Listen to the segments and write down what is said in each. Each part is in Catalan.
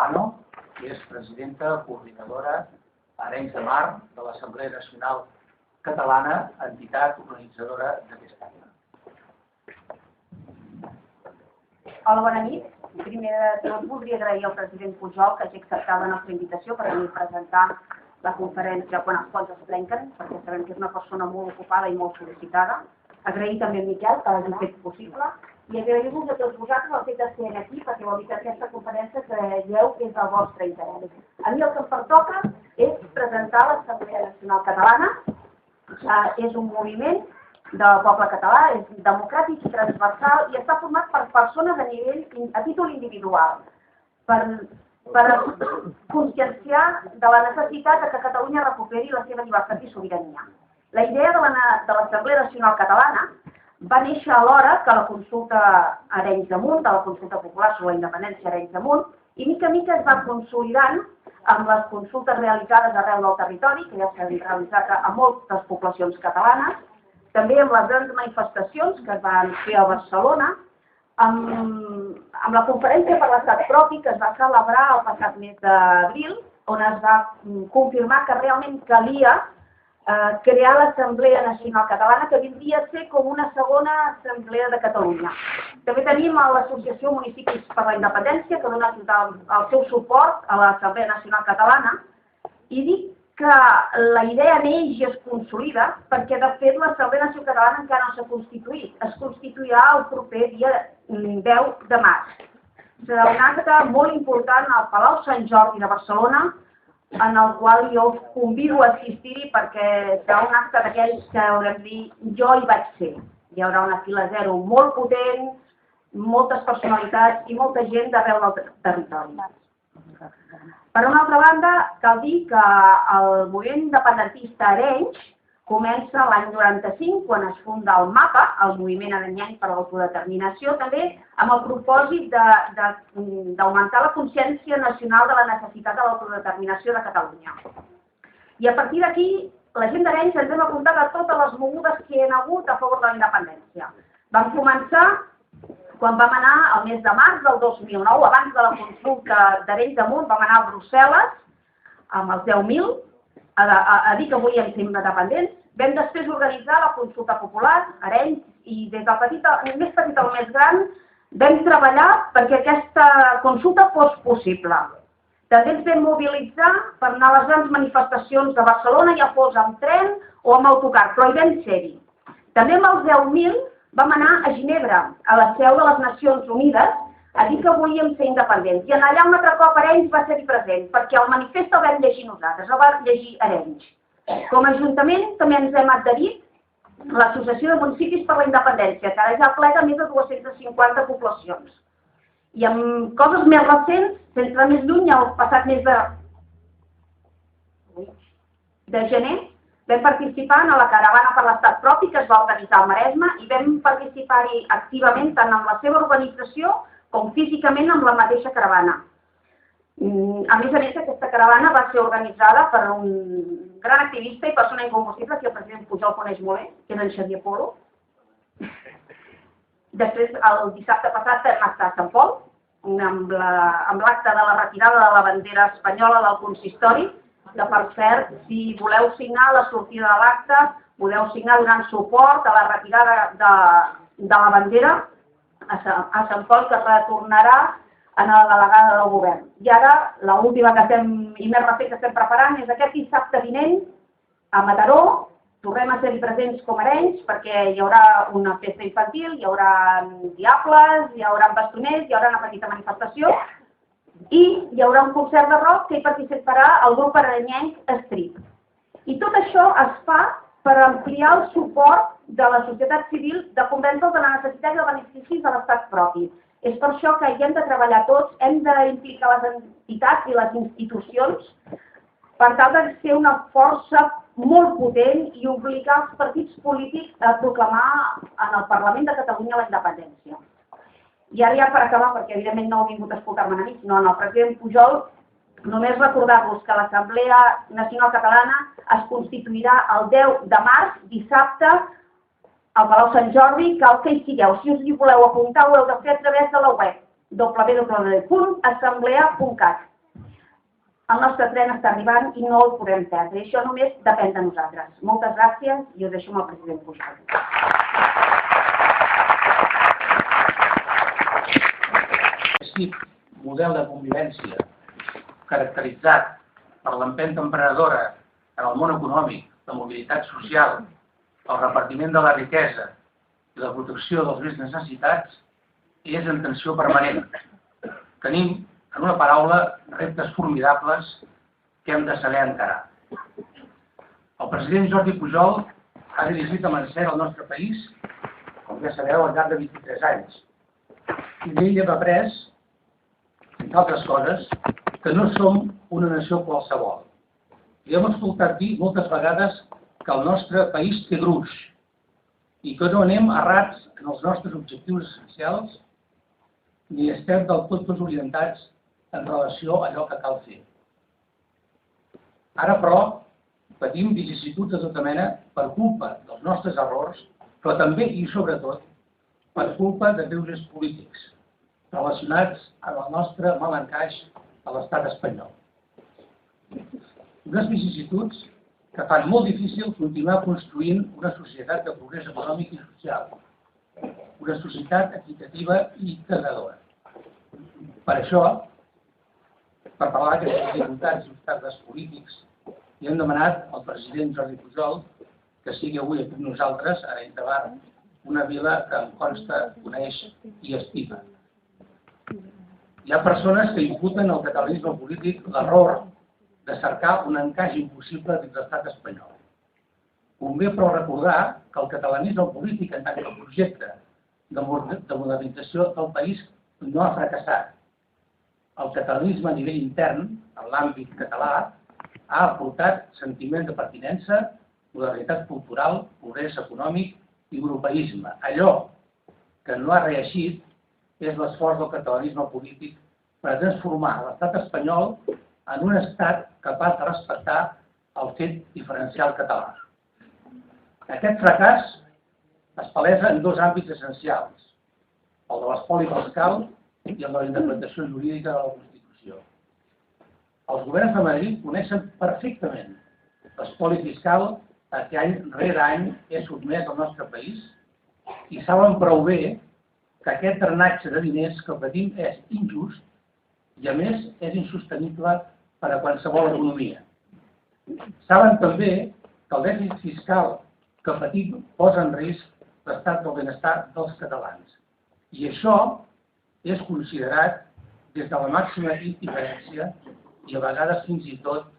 Catalano, que és presidenta coordinadora a Arenys de Mar de l'Assemblea Nacional Catalana, entitat organitzadora d'aquest acte. Hola, bona nit. Primer de tot voldria agrair al president Pujol que hagi acceptat la nostra invitació per venir a presentar la conferència Quan els ponts es trenquen, perquè sabem que és una persona molt ocupada i molt sol·licitada. Agrair també a Miquel que l'hagi fet possible i agrair-vos a tots vosaltres el fet de ser aquí, perquè vol dir que aquesta conferència creieu que és del vostre interès. A mi el que em pertoca és presentar l'Assemblea Nacional Catalana. És un moviment del poble català, és democràtic i transversal i està format per persones a títol individual, per conscienciar de la necessitat que Catalunya recuperi la seva llibertat i sobirania. La idea de l'Assemblea Nacional Catalana va néixer alhora que la consulta Arenys de Munt, de la consulta popular sobre la independència Arenys de Munt, i mica en mica es va consolidant amb les consultes realitzades arreu del territori, que ja s'han realitzat a moltes poblacions catalanes, també amb les grans manifestacions que es van fer a Barcelona, amb la conferència per l'estat propi que es va celebrar el passat mes d'abril, on es va confirmar que realment calia crear l'Assemblea Nacional Catalana, que vindria a ser com una segona Assemblea de Catalunya. També tenim l'Associació Municipis per la Independència, que dona el seu suport a l'Assemblea Nacional Catalana, i dic que la idea neix i es consolida perquè, de fet, l'Assemblea Nacional Catalana encara no s'ha constituït. Es constituirà el proper dia 10 de març. Serà un acte molt important al Palau Sant Jordi de Barcelona, en el qual jo us convido a assistir-hi perquè serà un acte d'aquells que haurem de dir jo hi vaig ser. Hi haurà una fila zero molt potent, moltes personalitats i molta gent d'arreu del territori. Per una altra banda, cal dir que el moviment independentista Arenys comença l'any 95, quan es funda el MAPA, el Moviment Arenyenc per a l'Autodeterminació, també amb el propòsit d'augmentar la consciència nacional de la necessitat de l'autodeterminació de Catalunya. I a partir d'aquí, la gent d'Arenys ens hem apuntat a totes les mogudes que hi ha hagut a favor de la independència. Vam començar quan vam anar al mes de març del 2009, abans de la consulta d'Arenys de Munt, vam anar a Brussel·les amb els 10.000, a dir que volíem ser independents. Vam després organitzar la consulta popular, Arenys, i des del més petit al més gran vam treballar perquè aquesta consulta fos possible. També ens vam mobilitzar per anar a les grans manifestacions de Barcelona, ja fos amb tren o amb autocar, però hi vam ser-hi. També amb els 10.000 vam anar a Ginebra, a la seu de les Nacions Unides, a dir que volíem ser independents. I allà un altre cop Arenys va ser-hi present, perquè el manifest el vam llegir nosaltres, el va llegir Arenys. Com a Ajuntament també ens hem adherit a l'Associació de Municipis per la Independència, que ara ja plega més de 250 poblacions. I amb coses més recents, sense anar més lluny, el passat mes de gener, vam participar en la caravana per l'estat propi que es va organitzar al Maresme i vam participar-hi activament tant en la seva organització com físicament amb la mateixa caravana. A més, aquesta caravana va ser organitzada per un gran activista i persona incombustible, que el president Pujol coneix molt bé, que és en Xavier Polo. Després, el dissabte passat, vam estar a Sant Pol, amb l'acte de la retirada de la bandera espanyola del consistori, que, per cert, si voleu signar la sortida de l'acte, podeu signar donant suport a la retirada de la bandera a Sant Pol, que retornarà en la delegada del govern. I ara, l'última i més recent que estem preparant és aquest dissabte vinent a Mataró. Tornem a ser-hi presents com Arenys perquè hi haurà una festa infantil, hi haurà diables, hi haurà bastoners, hi haurà una petita manifestació i hi haurà un concert de rock que hi participarà el grup arenyenc Street. I tot això es fa per ampliar el suport de la societat civil, de convèncer-los de la necessitat i els beneficis de l'estat propi. És per això que hi hem de treballar tots, hem d'implicar les entitats i les institucions per tal de ser una força molt potent i obligar els partits polítics a proclamar en el Parlament de Catalunya la independència. I ara ja per acabar, perquè evidentment no heu vingut a escoltar-me a mi, sinó al president Pujol, només recordar-vos que l'Assemblea Nacional Catalana es constituirà el 10 de març, dissabte, al Palau Sant Jordi. Cal que hi sigueu. Si us hi voleu apuntar, ho heu de fer a través de la web www.assemblea.cat. El nostre tren està arribant i no el podem perdre. I això només depèn de nosaltres. Moltes gràcies i us deixo amb el president Pujol. Aquest model de convivència caracteritzat per l'empenta emprenedora en el món econòmic, la mobilitat social, el repartiment de la riquesa i la protecció dels més necessitats és en tensió permanent. Tenim, en una paraula, reptes formidables que hem de saber encarar. El president Jordi Pujol ha dirigit amb encert el nostre país, com ja sabeu, al llarg de 23 anys. I d'ell hem après, entre altres coses, que no som una nació qualsevol. I hem escoltat dir moltes vegades que el nostre país té gruix i que no anem errats en els nostres objectius essencials ni estem del tot desorientats en relació a allò que cal fer. Ara, però, patim vicissituds de tota mena per culpa dels nostres errors, però també i sobretot per culpa de greuges polítics relacionats amb el nostre mal encaix a l'estat espanyol. Unes vicissituds que fan molt difícil continuar construint una societat de progrés econòmic i social, una societat equitativa i integradora. Per això, per parlar d'aquestes dificultats i obstacles polítics, i hem demanat al president Jordi Pujol que sigui avui aquí amb nosaltres, a Arenys de Mar, una vila que em consta, coneix i estima. Hi ha persones que imputen al catalanisme polític l'error de cercar un encaix impossible dins l'estat espanyol. Convé però recordar que el catalanisme polític en tant que projecte de modernització del país no ha fracassat. El catalanisme a nivell intern, en l'àmbit català, ha aportat sentiment de pertinença, modernitat cultural, progrés econòmic i europeisme. Allò que no ha reeixit és l'esforç del catalanisme polític per transformar l'estat espanyol en un estat capaç de respectar el fet diferencial català. Aquest fracàs es palesa en dos àmbits essencials, el de l'espoli fiscal i el de la interpretació jurídica de la Constitució. Els governs de Madrid coneixen perfectament l'espoli fiscal que any rere any és sotmès al nostre país i saben prou bé que aquest drenatge de diners que patim és injust i, a més, és insostenible per a qualsevol economia. Saben també que el dèficit fiscal que patim posa en risc l'estat del benestar dels catalans. I això és considerat des de la màxima indiferència i a vegades fins i tot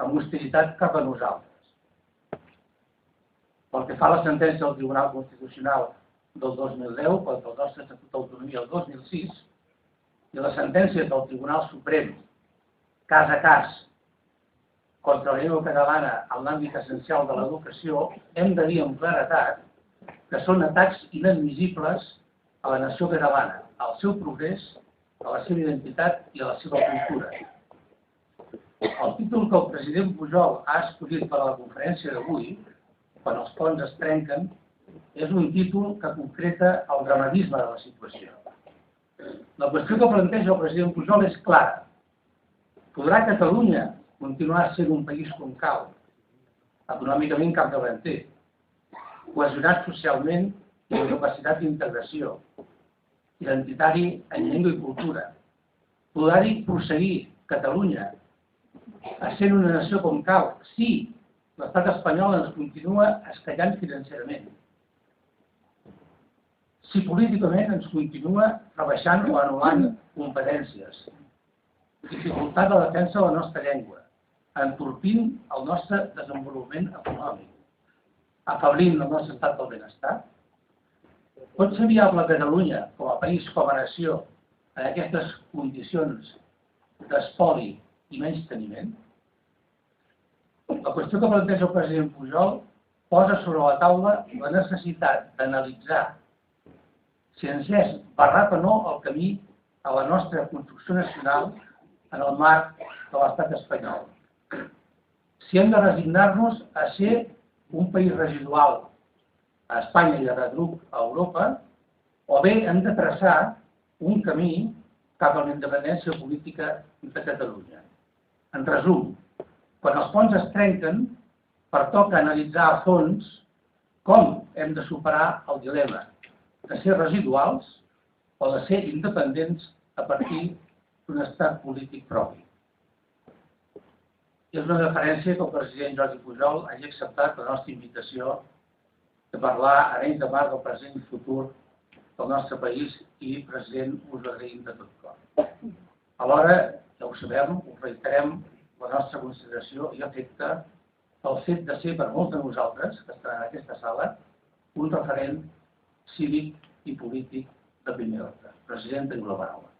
amb hostilitat cap a nosaltres. Pel que fa a la sentència del Tribunal Constitucional del 2010, pel del nostre Estatut d'Autonomia del 2006, i la sentència del Tribunal Suprem, cas a cas, contra la llengua catalana en l'àmbit essencial de l'educació, hem de dir amb claredat que són atacs inadmissibles a la nació catalana, al seu progrés, a la seva identitat i a la seva cultura. El títol que el president Pujol ha escollit per a la conferència d'avui, quan els ponts es trenquen, és un títol que concreta el dramatisme de la situació. La qüestió que planteja el president Pujol és clara. Podrà Catalunya continuar sent un país com cal, econòmicament capdavanter, cohesionat socialment i amb capacitat d'integració, identitari en llengua i cultura. Podrà-hi prosseguir Catalunya essent una nació com cal, si l'estat espanyol ens continua escallant financerament, si políticament ens continua rebaixant o anul·lant competències, dificultat de defensa de la nostra llengua, entorpint el nostre desenvolupament econòmic, afeblint el nostre estat del benestar. Pot ser viable Catalunya com a país, com a nació, en aquestes condicions d'espoli i menysteniment? La qüestió que planteja el president Pujol posa sobre la taula la necessitat d'analitzar si ens és barrat o no el camí a la nostra construcció nacional en el marc de l'estat espanyol. Si hem de resignar-nos a ser un país residual a Espanya i de retruc a Europa, o bé hem de traçar un camí cap a la independència política de Catalunya. En resum, quan els ponts es trenquen, pertoca analitzar a fons com hem de superar el dilema de ser residuals o de ser independents a partir d'un estat polític propi. És una deferència que el president Jordi Pujol hagi acceptat la nostra invitació de parlar a Arenys de Mar del present i futur del nostre país i, president, us ho agraïm de tot cor. Alhora, ja ho sabem, us reiterem la nostra consideració i afecte pel fet de ser per molts de nosaltres, que estan en aquesta sala, un referent cívic i polític de primer ordre. President, teniu la paraula.